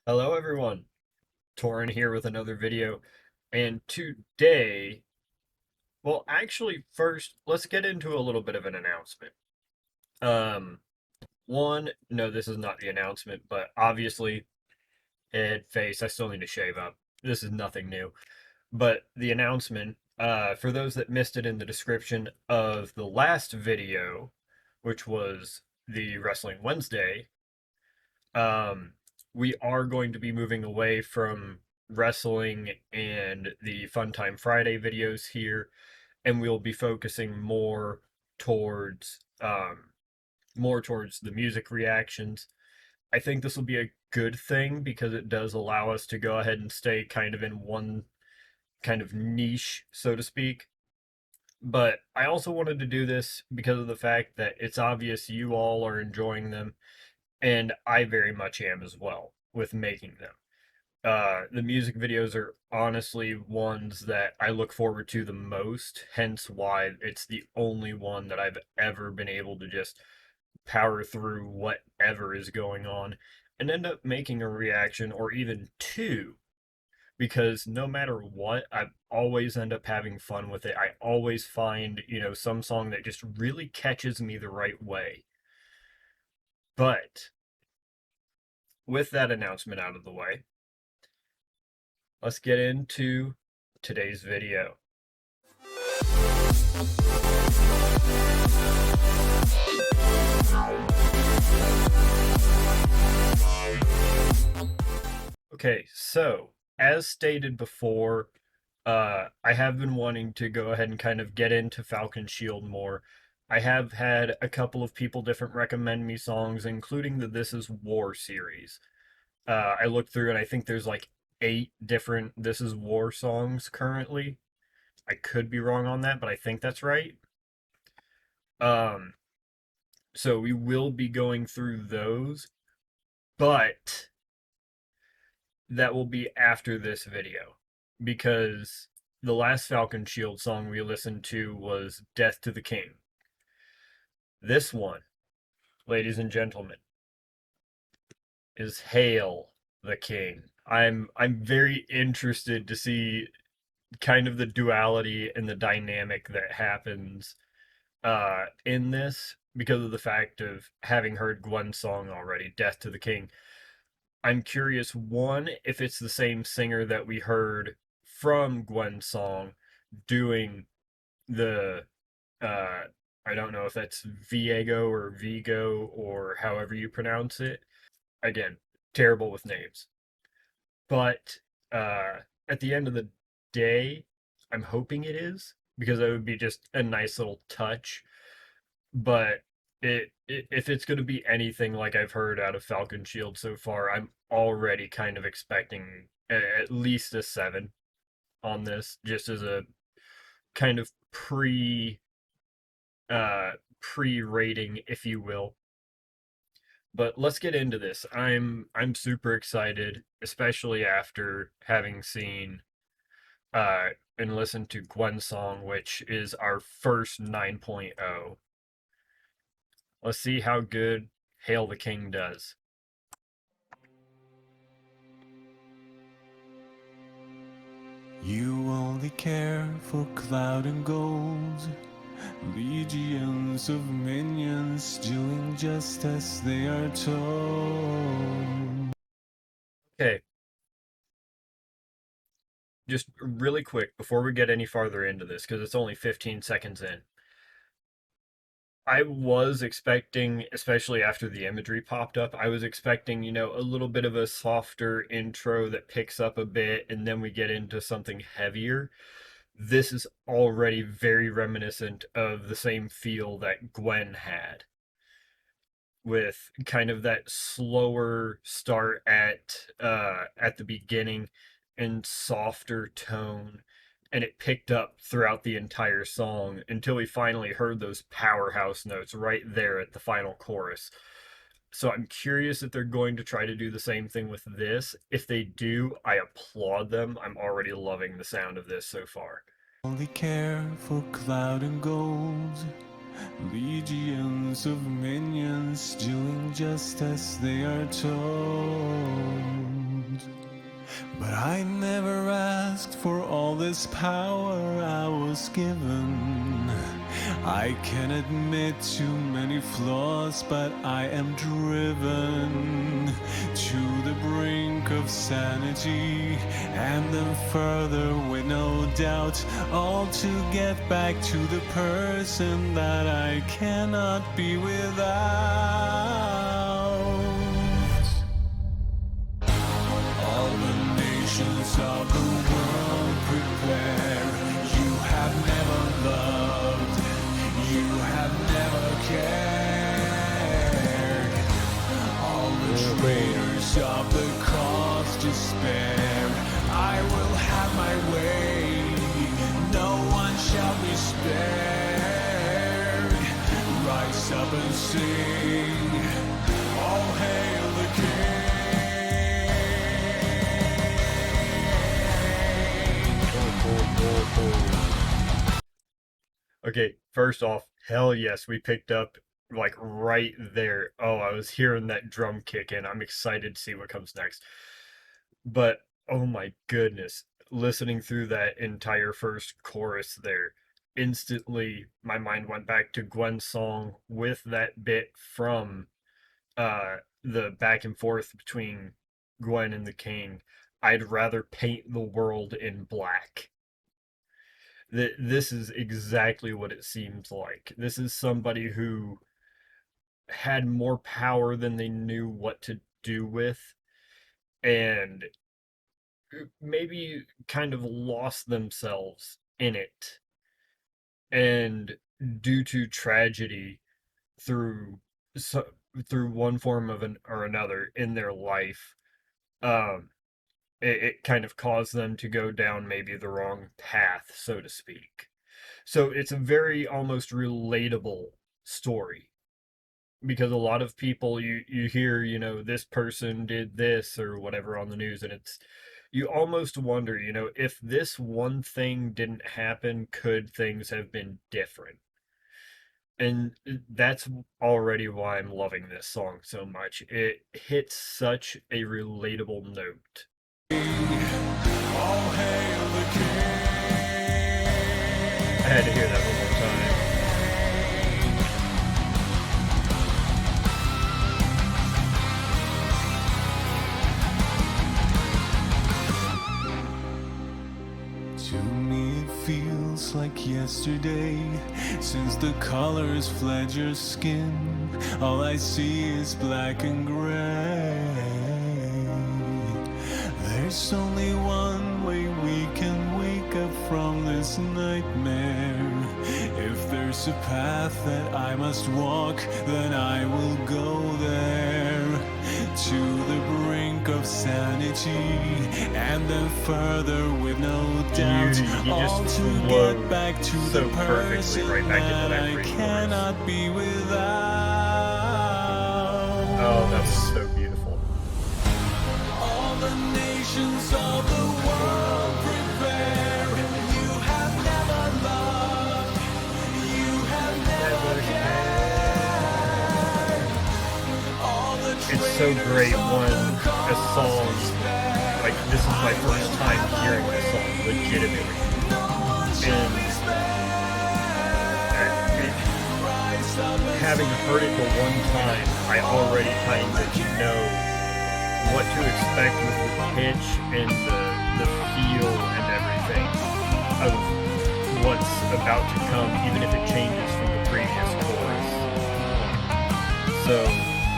Hello everyone, Torin here with another video, and today, well actually first, let's get into a little bit of an announcement. Um, no this is not the announcement, but obviously, head, face, I still need to shave up. This is nothing new. But the announcement, for those that missed it in the description of the last video, which was the Wrestling Wednesday, um, we are going to be moving away from wrestling and the Fun Time Friday videos here, and we'll be focusing towards more towards the music reactions. I think this will be a good thing because it does allow us to go ahead and stay kind of in one kind of niche, so to speak. But I also wanted to do this because of the fact that it's obvious you all are enjoying them, and I very much am as well with making them. The music videos are honestly ones that I look forward to the most, hence why it's the only one that I've ever been able to just power through whatever is going on and end up making a reaction or even two, because no matter what, I always end up having fun with it. I always find, some song that just really catches me the right way. But with that announcement out of the way, let's get into today's video. Okay, so as stated before, I have been wanting to go ahead and kind of get into Falconshield more. I have had a couple of people different recommend me songs, including the This Is War series. I looked through and I think there's like 8 different This Is War songs currently. I could be wrong on that, but I think that's right. Um, so we will be going through those, but that will be after this video because the last Falconshield song we listened to was Death to the King. This one, ladies and gentlemen, is Hail the King. I'm very interested to see kind of the duality and the dynamic that happens in this because of the fact of having heard Gwen's song already, Death to the King. I'm curious, one, if it's the same singer that we heard from Gwen's song doing the uh I don't know if that's Viego or Vigo or however you pronounce it. Again, terrible with names. But at the end of the day, I'm hoping it is because that would be just a nice little touch. But if it's going to be anything like I've heard out of Falconshield so far, I'm already kind of expecting at least a 7 on this, just as a kind of pre rating, if you will. But let's get into this. I'm super excited, especially after having seen and listened to Gwen's song, which is our first 9.0. Let's see how good Hail the King does. You only care for cloud and gold, legions of minions doing just as they are told. Okay, just really quick before we get any farther into this, because it's only 15 seconds in. I was expecting, especially after the imagery popped up, I was expecting, a little bit of a softer intro that picks up a bit and then we get into something heavier. This is already very reminiscent of the same feel that Gwen had, with kind of that slower start at the beginning and softer tone, and it picked up throughout the entire song until we finally heard those powerhouse notes right there at the final chorus. So I'm curious if they're going to try to do the same thing with this. If they do, I applaud them. I'm already loving the sound of this so far. Only care for cloud and gold, legions of minions doing just as they are told. I never asked for all this power I was given. I can admit too many flaws, but I am driven to the brink of sanity, and then further with no doubt, all to get back to the person that I cannot be without. All the nations of the world prepare. You have never loved, you have never cared. All the traitors of the cause despair. I will have my way, no one shall be spared. Rise up and sing, all hail the King. Okay, first off, hell yes, we picked up like right there. Oh, I was hearing that drum kick in. I'm excited to see what comes next. But oh my goodness, listening through that entire first chorus there, instantly my mind went back to Gwen's song with that bit from the back and forth between Gwen and the King. I'd rather paint the world in black. This is exactly what it seems like. This is somebody who had more power than they knew what to do with, and maybe kind of lost themselves in it. And due to tragedy through so, through one form of an or another in their life, um, it kind of caused them to go down maybe the wrong path, so to speak. So it's a very almost relatable story because a lot of people you hear, this person did this or whatever on the news, and you almost wonder, if this one thing didn't happen, could things have been different? And that's already why I'm loving this song so much. It hits such a relatable note. All hail the King. I had to hear that one more time. To me it feels like yesterday, since the colors fled your skin. All I see is black and gray. There's only one way we can wake up from this nightmare. If there's a path that I must walk, then I will go there. To the brink of sanity, and then further with no doubt, He all just to flowed get back to so the perfectly person right back into that that I pre-chorus. cannot be without. Oh, that was so beautiful. All the nations of the world prepare. You have never loved, you have never cared. All the It's so great when a song, like, this is my first time hearing this song legitimately, and having heard it the one time, I already kind of know what to expect with the pitch and the feel and everything of what's about to come, even if it changes from the previous chorus. So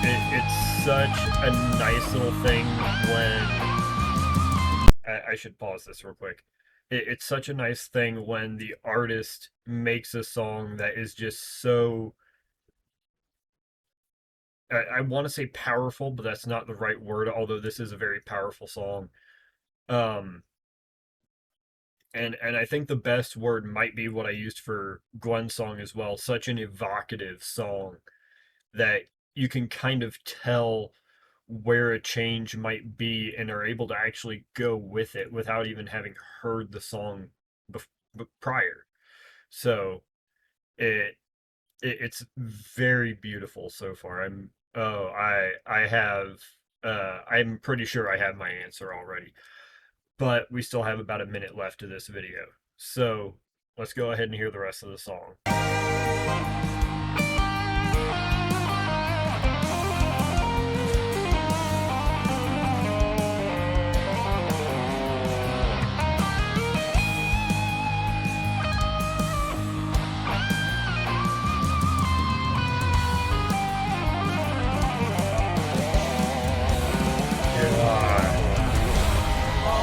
it's such a nice little thing when I should pause this real quick. It's such a nice thing when the artist makes a song that is just so I want to say powerful, but that's not the right word, although this is a very powerful song. Um, and I think the best word might be what I used for Gwen's song as well. Such an evocative song that you can kind of tell where a change might be and are able to actually go with it without even having heard the song prior. So it, it's very beautiful so far. I have I'm pretty sure I have my answer already. but we still have about a minute left of this video. So let's go ahead and hear the rest of the song. God.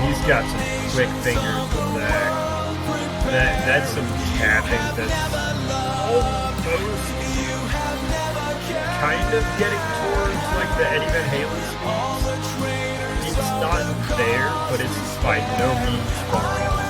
He's got some quick fingers with that. That's some tapping that's almost kind of getting towards like the Eddie Van Halen speeds. It's not there, but it's by no means far off.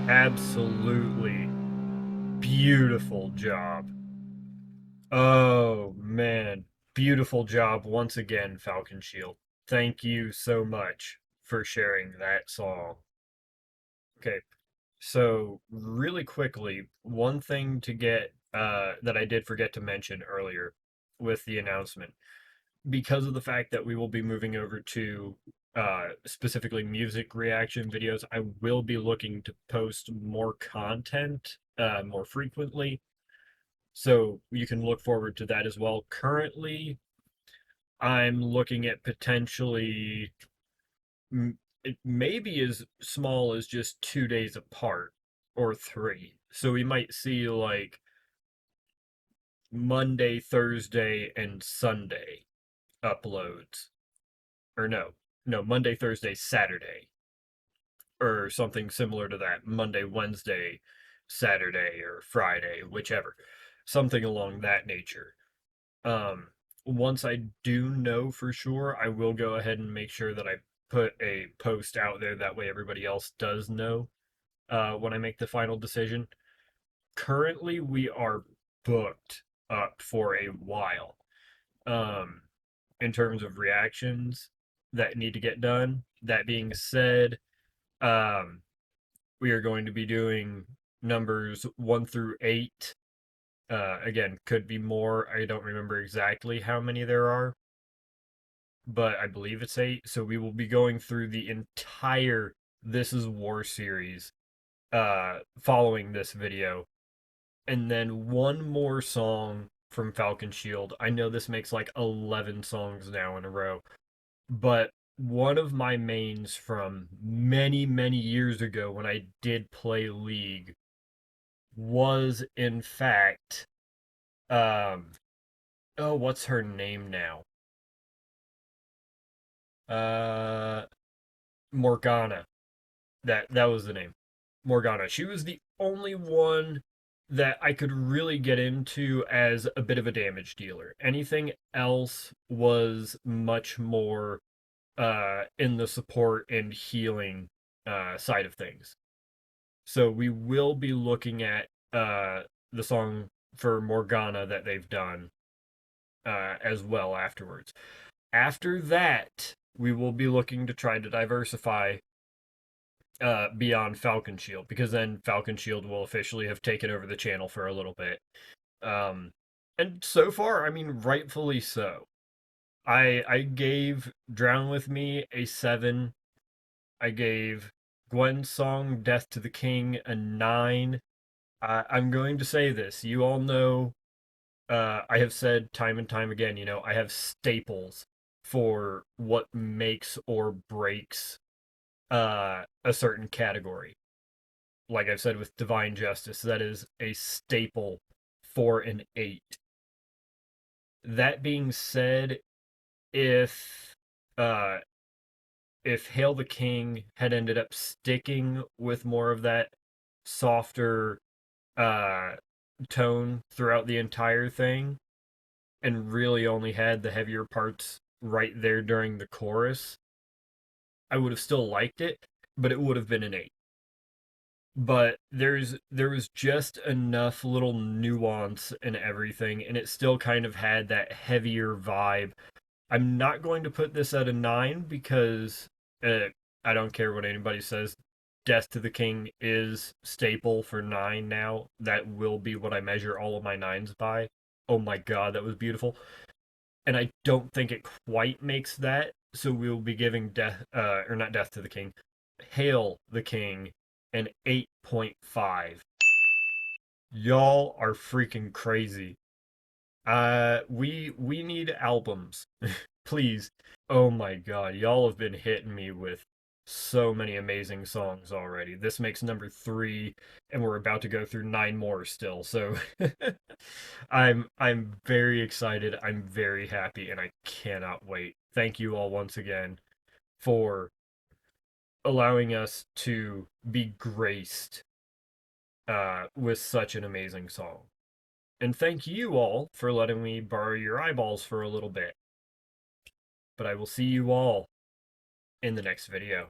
Absolutely beautiful job. Oh man, beautiful job once again, Falconshield. Thank you so much for sharing that song. Okay, so really quickly, one thing to get that I did forget to mention earlier with the announcement, because of the fact that we will be moving over to specifically music reaction videos, I will be looking to post more content more frequently. So you can look forward to that as well. Currently, I'm looking at potentially it may be as small as just 2 days apart or three. So we might see like Monday, Thursday, and Sunday uploads. Or no, Monday, Thursday, Saturday, or something similar to that. Monday, Wednesday, Saturday, or Friday, whichever. Something along that nature. Um, Once I do know for sure, I will go ahead and make sure that I put a post out there. That way, everybody else does know when I make the final decision. Currently, we are booked up for a while. Um, in terms of reactions that need to get done. That being said, um, we are going to be doing numbers 1 through 8. Again, could be more. I don't remember exactly how many there are, but I believe it's 8. So we will be going through the entire This Is War series following this video. And then one more song from Falconshield. I know this makes like 11 songs now in a row, but one of my mains from many, many years ago when I did play League was in fact um oh, what's her name now? Uh Morgana. That was the name. Morgana. She was the only one that I could really get into as a bit of a damage dealer. Anything else was much more in the support and healing side of things. So we will be looking at the song for Morgana that they've done as well afterwards. After that, we will be looking to try to diversify beyond Falconshield, because then Falconshield will officially have taken over the channel for a little bit. Um, and so far, I mean, rightfully so. I gave Drown With Me a 7. I gave Gwen's song Death to the King a 9. I'm going to say this. You all know, I have said time and time again, I have staples for what makes or breaks a certain category. Like I've said with Divine Justice, that is a staple for an 8. That being said, if uh if Hail the King had ended up sticking with more of that softer uh, tone throughout the entire thing and really only had the heavier parts right there during the chorus, I would have still liked it, but it would have been an 8. But there was just enough little nuance in everything, and it still kind of had that heavier vibe. I'm not going to put this at a 9 because uh, I don't care what anybody says. Death to the King is staple for 9 now. That will be what I measure all of my 9s by. Oh my god, that was beautiful. And I don't think it quite makes that. So we'll be giving Death, or not Death to the King, Hail the King an 8.5. Y'all are freaking crazy. We need albums, please. Oh my god, y'all have been hitting me with so many amazing songs already. This makes number 3, and we're about to go through 9 more still. So I'm very excited. I'm very happy, and I cannot wait. Thank you all once again for allowing us to be graced with such an amazing song. And thank you all for letting me borrow your eyeballs for a little bit. But I will see you all in the next video.